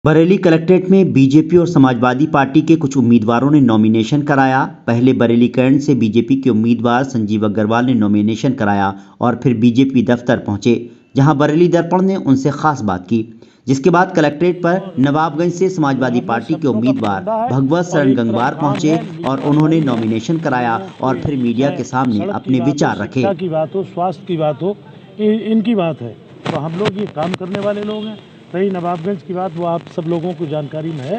Bareilly collectorate में BJP और Samajwadi party के कुछ उम्मीदवारों ने नॉमिनेशन कराया। पहले बरेली कैंट से बीजेपी के उम्मीदवार संजीव अग्रवाल ने नॉमिनेशन कराया और फिर बीजेपी दफ्तर पहुंचे, जहां बरेली दर्पण ने उनसे खास बात की। जिसके बाद कलेक्ट्रेट पर नवाबगंज से समाजवादी पार्टी के उम्मीदवार भगवत शरण गंगवार पहुंचे और उन्होंने नॉमिनेशन कराया और फिर मीडिया के सामने अपने विचार रखे। शिक्षा की बात हो, स्वास्थ्य की बात हो, इनकी बात है तो हम लोग ये काम करने वाले लोग हैं। रही नवाबगंज की बात, वो आप सब लोगों को जानकारी में है।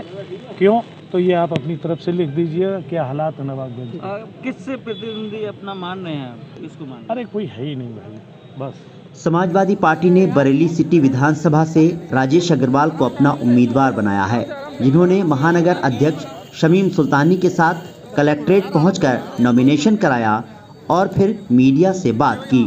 क्यों, तो ये आप अपनी तरफ से लिख दीजिए क्या हालात है नवाबगंज। किससे प्रतिनिधि अपना मान रहे हैं, किसको मान? अरे कोई है ही नहीं भाई, बस। समाजवादी पार्टी ने बरेली सिटी विधानसभा से राजेश अग्रवाल को अपना उम्मीदवार बनाया है, जिन्होंने महानगर अध्यक्ष शमीम सुल्तानी के साथ कलेक्ट्रेट पहुंचकर नॉमिनेशन कराया और फिर मीडिया से बात की।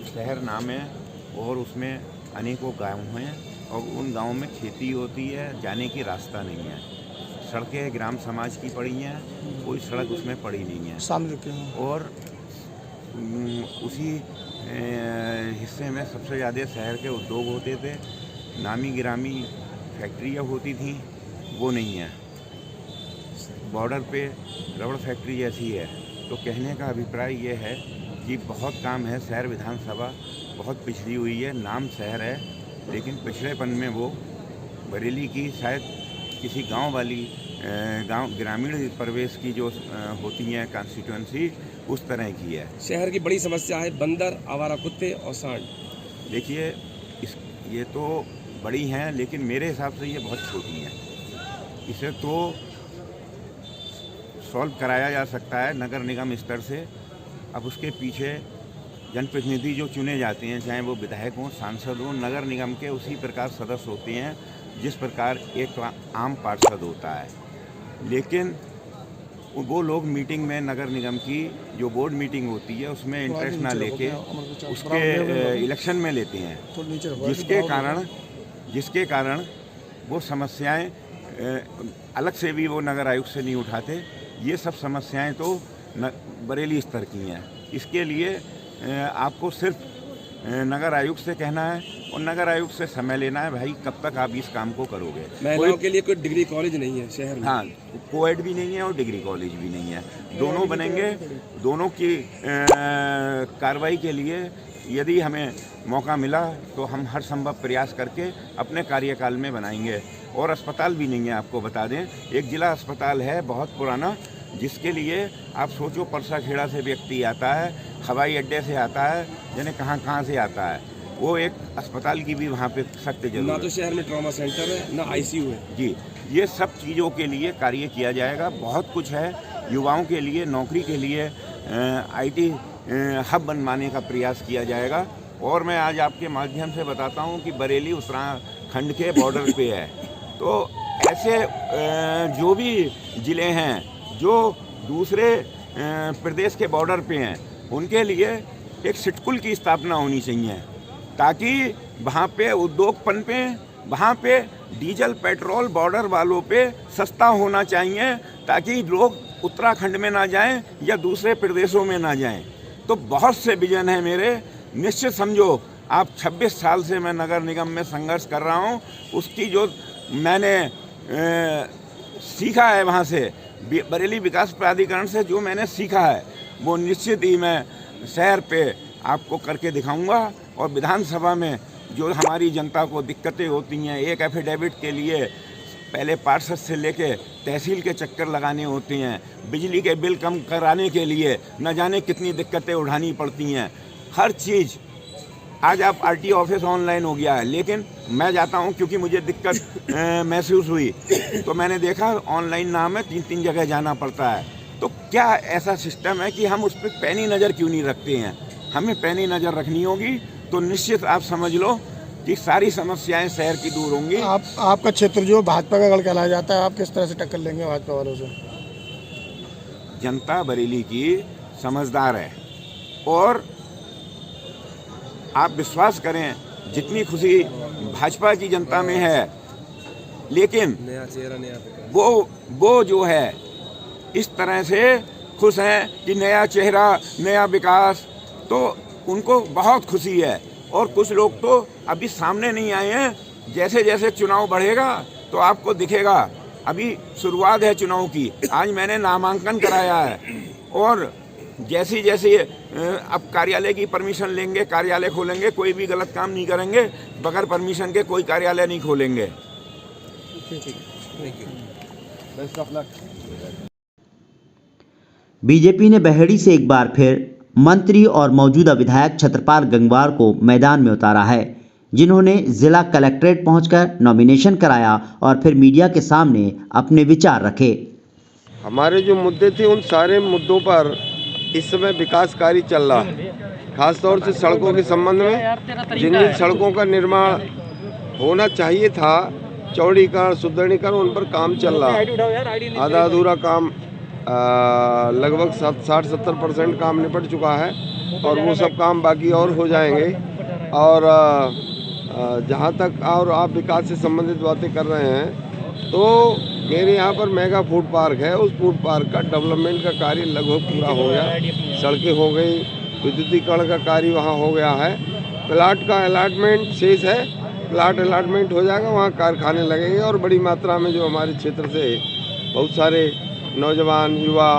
शहर नाम है और उसमें अनेकों गांव हैं और उन गांवों में खेती होती है, जाने की रास्ता नहीं है। सड़कें ग्राम समाज की पड़ी हैं, कोई सड़क उसमें पड़ी नहीं है। और उसी हिस्से में सबसे ज़्यादा शहर के उद्योग होते थे, नामी गिरामी फैक्ट्रियाँ होती थीं, वो नहीं है। बॉर्डर पे रबड़ फैक्ट्री जैसी है। तो कहने का अभिप्राय ये है कि बहुत काम है। शहर विधानसभा बहुत पिछड़ी हुई है, नाम शहर है लेकिन पिछड़ेपन में वो बरेली की शायद किसी गांव वाली गांव ग्रामीण परिवेश की जो होती हैं कॉन्स्टिट्यूएंसी, उस तरह की है। शहर की बड़ी समस्या है बंदर, आवारा कुत्ते और सांड। देखिए, ये तो बड़ी हैं लेकिन मेरे हिसाब से ये बहुत छोटी हैं। इसे तो सॉल्व कराया जा सकता है नगर निगम स्तर से। अब उसके पीछे जनप्रतिनिधि जो चुने जाते हैं, चाहे वो विधायक हों, सांसद हों, नगर निगम के उसी प्रकार सदस्य होते हैं जिस प्रकार एक आम पार्षद होता है। लेकिन वो लोग मीटिंग में, नगर निगम की जो बोर्ड मीटिंग होती है उसमें इंटरेस्ट ना लेके उसके इलेक्शन में लेते हैं, जिसके कारण वो समस्याएं अलग से भी वो नगर आयुक्त से नहीं उठाते। ये सब समस्याएं तो बरेली स्तर की हैं। इसके लिए आपको सिर्फ नगर आयुक्त से कहना है और नगर आयुक्त से समय लेना है। भाई, कब तक आप इस काम को करोगे? महिलाओं के लिए कोई डिग्री कॉलेज नहीं है शहर में। हाँ, कोएड भी नहीं है और डिग्री कॉलेज भी नहीं है। दोनों बनेंगे। दोनों की कार्रवाई के लिए यदि हमें मौका मिला तो हम हर संभव प्रयास करके अपने कार्यकाल में बनाएंगे। और अस्पताल भी नहीं है, आपको बता दें, एक जिला अस्पताल है बहुत पुराना, जिसके लिए आप सोचो परसाखेड़ा से व्यक्ति आता है, हवाई अड्डे से आता है, यानी कहाँ से आता है। वो एक अस्पताल की भी वहाँ पे सख्त जरूरत है। ना तो शहर में ट्रॉमा सेंटर है, ना आईसीयू है। जी, ये सब चीज़ों के लिए कार्य किया जाएगा। बहुत कुछ है युवाओं के लिए, नौकरी के लिए आईटी हब बनवाने का प्रयास किया जाएगा। और मैं आज आपके माध्यम से बताता हूँ कि बरेली उत्तराखंड के बॉर्डर पे है, तो ऐसे जो भी ज़िले हैं जो दूसरे प्रदेश के बॉर्डर पे हैं, उनके लिए एक सिटकुल की स्थापना होनी चाहिए ताकि वहाँ पे उद्योग पनपे। वहाँ पे डीजल पेट्रोल बॉर्डर वालों पे सस्ता होना चाहिए ताकि लोग उत्तराखंड में ना जाएं या दूसरे प्रदेशों में ना जाएं। तो बहुत से विजन है मेरे। निश्चित समझो, आप 26 साल से मैं नगर निगम में संघर्ष कर रहा हूँ, उसकी जो मैंने सीखा है वहाँ से, बरेली विकास प्राधिकरण से जो मैंने सीखा है, वो निश्चित ही मैं शहर पे आपको करके दिखाऊंगा। और विधानसभा में जो हमारी जनता को दिक्कतें होती हैं, एक एफिडेविट के लिए पहले पार्षद से लेके तहसील के चक्कर लगाने होते हैं, बिजली के बिल कम कराने के लिए न जाने कितनी दिक्कतें उठानी पड़ती हैं। हर चीज़ आज आप आरटीओ ऑफिस ऑनलाइन हो गया है, लेकिन मैं जाता हूं क्योंकि मुझे दिक्कत महसूस हुई तो मैंने देखा ऑनलाइन नाम है, 3 जगह जाना पड़ता है। तो क्या ऐसा सिस्टम है कि हम उस पर पैनी नज़र क्यों नहीं रखते हैं? हमें पैनी नज़र रखनी होगी तो निश्चित आप समझ लो कि सारी समस्याएं शहर की दूर होंगी। आपका क्षेत्र जो भाजपा का गढ़ कहलाया जाता है, आप किस तरह से टक्कर लेंगे भाजपा वालों से? जनता बरेली की समझदार है और आप विश्वास करें, जितनी खुशी भाजपा की जनता में है लेकिन नया चेहरा नया विकास। वो जो है इस तरह से खुश हैं कि नया चेहरा नया विकास, तो उनको बहुत खुशी है। और कुछ लोग तो अभी सामने नहीं आए हैं, जैसे जैसे चुनाव बढ़ेगा तो आपको दिखेगा। अभी शुरुआत है चुनाव की, आज मैंने नामांकन कराया है और जैसे जैसे अब कार्यालय की परमिशन लेंगे, कार्यालय खोलेंगे, कोई भी गलत काम नहीं करेंगे, बगैर परमिशन के कोई कार्यालय नहीं खोलेंगे। Best of luck. बीजेपी ने बहेड़ी से एक बार फिर मंत्री और मौजूदा विधायक छत्रपाल गंगवार को मैदान में उतारा है, जिन्होंने जिला कलेक्ट्रेट पहुंचकर नॉमिनेशन कराया और फिर मीडिया के सामने अपने विचार रखे। हमारे जो मुद्दे थे उन सारे मुद्दों पर इस समय विकास कार्य चल रहा है, खासतौर से सड़कों के संबंध में। जिन जिन सड़कों का निर्माण होना चाहिए था, चौड़ीकरण सुदृढ़ीकरण, उन पर काम चल रहा है। आधा अधूरा काम लगभग 60-70% काम निपट चुका है और वो सब काम बाकी और हो जाएंगे। और जहाँ तक और आप विकास से संबंधित बातें कर रहे हैं, तो मेरे यहाँ पर मेगा फूड पार्क है, उस फूड पार्क का डेवलपमेंट का कार्य लगभग पूरा हो गया। सड़कें हो गई, विद्युतीकरण का कार्य वहाँ हो गया है। प्लाट का अलॉटमेंट शेष है, प्लाट अलॉटमेंट हो जाएगा, वहाँ कारखाने लगेंगे और बड़ी मात्रा में जो हमारे क्षेत्र से बहुत सारे नौजवान युवा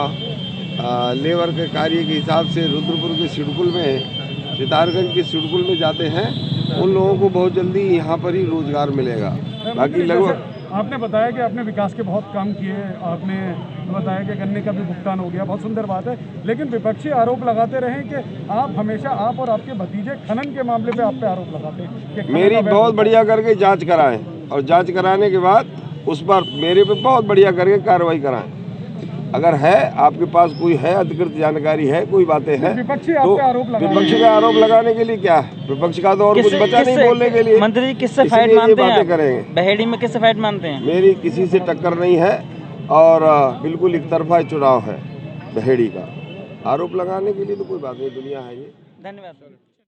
लेबर के कार्य के हिसाब से रुद्रपुर के सिडकुल में, सितारगंज के सिडकुल में जाते हैं, उन लोगों को बहुत जल्दी यहाँ पर ही रोजगार मिलेगा। बाकी लगभग आपने बताया कि आपने विकास के बहुत काम किए, आपने बताया कि गन्ने का भी भुगतान हो गया, बहुत सुंदर बात है। लेकिन विपक्षी आरोप लगाते रहे कि आप हमेशा, आप और आपके भतीजे खनन के मामले पे आप पे आरोप लगाते हैं। मेरी बहुत बढ़िया करके जांच कराएं और जांच कराने के बाद उस पर मेरे पे बहुत बढ़िया करके कार्रवाई कराएं। अगर है आपके पास कोई है अधिकृत जानकारी है, कोई बातें हैं, विपक्षी तो विपक्ष का आरोप लगाने के लिए क्या है? विपक्ष का तो और कुछ बचा नहीं बोलने के लिए। मंत्री जी किससे फाइट मानते हैं? करेंगे बहेड़ी में किससे फाइट मानते हैं? मेरी किसी से टक्कर नहीं है और बिल्कुल एक तरफा चुनाव है बहेड़ी का। आरोप लगाने के लिए तो कोई बात नहीं, दुनिया है ये। धन्यवाद।